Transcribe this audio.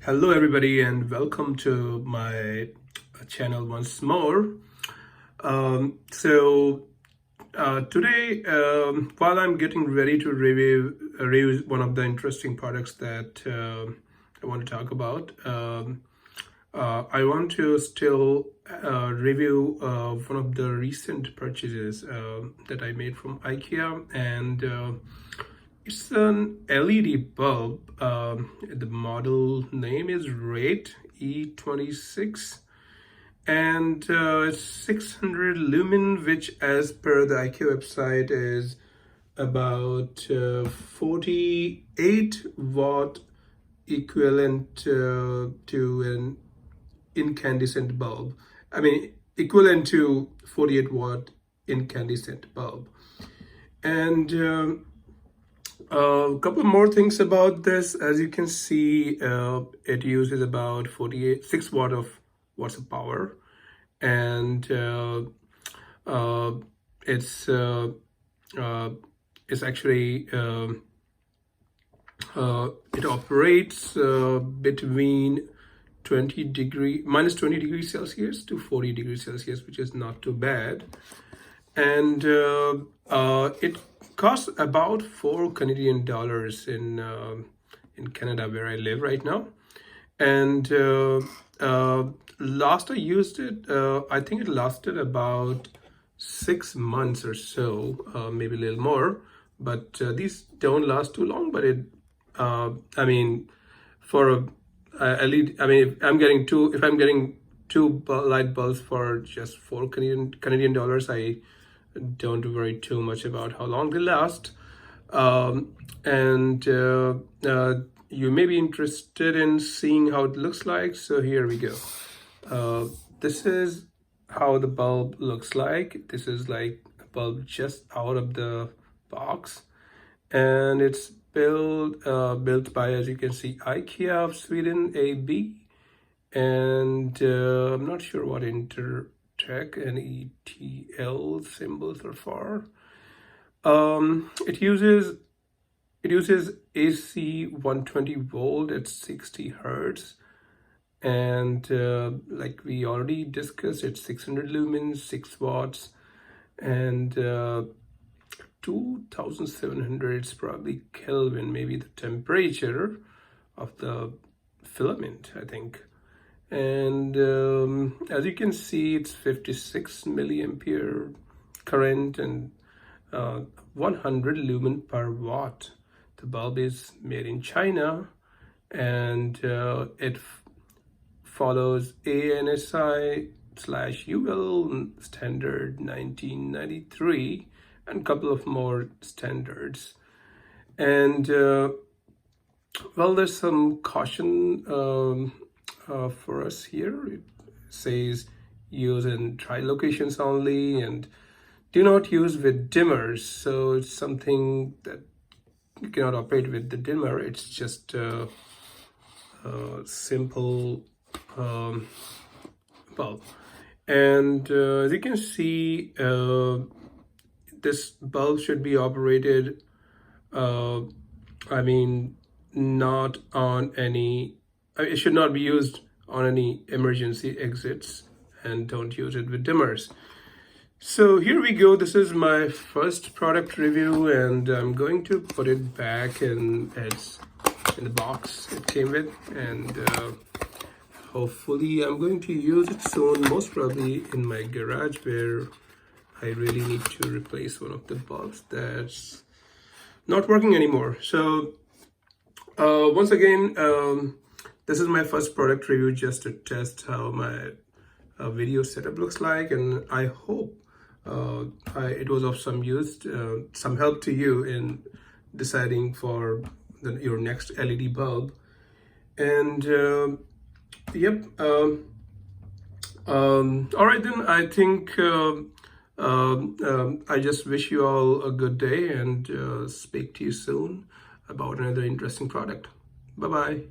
Hello everybody and welcome to my channel once more. Today, while I'm getting ready to review one of the interesting products that I want to talk about, I want to still review one of the recent purchases that I made from IKEA, and it's an LED bulb. The model name is RYET E26, and it's 600 lumen, which as per the IKEA website is about 48 watt, equivalent to an incandescent bulb. I mean, equivalent to 48 watt incandescent bulb. And a couple more things about this. As you can see, it uses about 6 watts of power, and it's actually it operates between minus 20 degrees Celsius to 40 degrees Celsius, which is not too bad. And it costs about $4 in Canada, where I live right now. And last I used it, I think it lasted about 6 months or so, maybe a little more. But these don't last too long. But I mean, for a LED, I mean, if I'm getting two light bulbs for just Canadian dollars, I don't worry too much about how long they last. And you may be interested in seeing how it looks like, so here we go. This is how the bulb looks like. This is like a bulb just out of the box, and it's built by, as you can see, IKEA of Sweden AB, and I'm not sure what Tech and ETL symbols are for. It uses AC 120 volt at 60 hertz, and like we already discussed, it's 600 lumens, 6 watts, and 2700 probably Kelvin, maybe the temperature of the filament, I think. And as you can see, it's 56 milliampere current and 100 lumen per watt. The bulb is made in China, and it follows ANSI/UL standard 1993 and a couple of more standards. And well, there's some caution for us here. It says use in dry locations only, and do not use with dimmers. So it's something that you cannot operate with the dimmer. It's just a simple bulb. And as you can see, this bulb should be operated, I mean, not on any, it should not be used on any emergency exits, and don't use it with dimmers. So here we go. This is my first product review, and I'm going to put it back in the box it came with, and hopefully I'm going to use it soon, most probably in my garage, where I really need to replace one of the bulbs that's not working anymore. So once again, this is my first product review, just to test how my video setup looks like, and I hope it was of some use, some help to you in deciding for your next LED bulb. And yep, all right then, I think I just wish you all a good day, and speak to you soon about another interesting product. Bye-bye.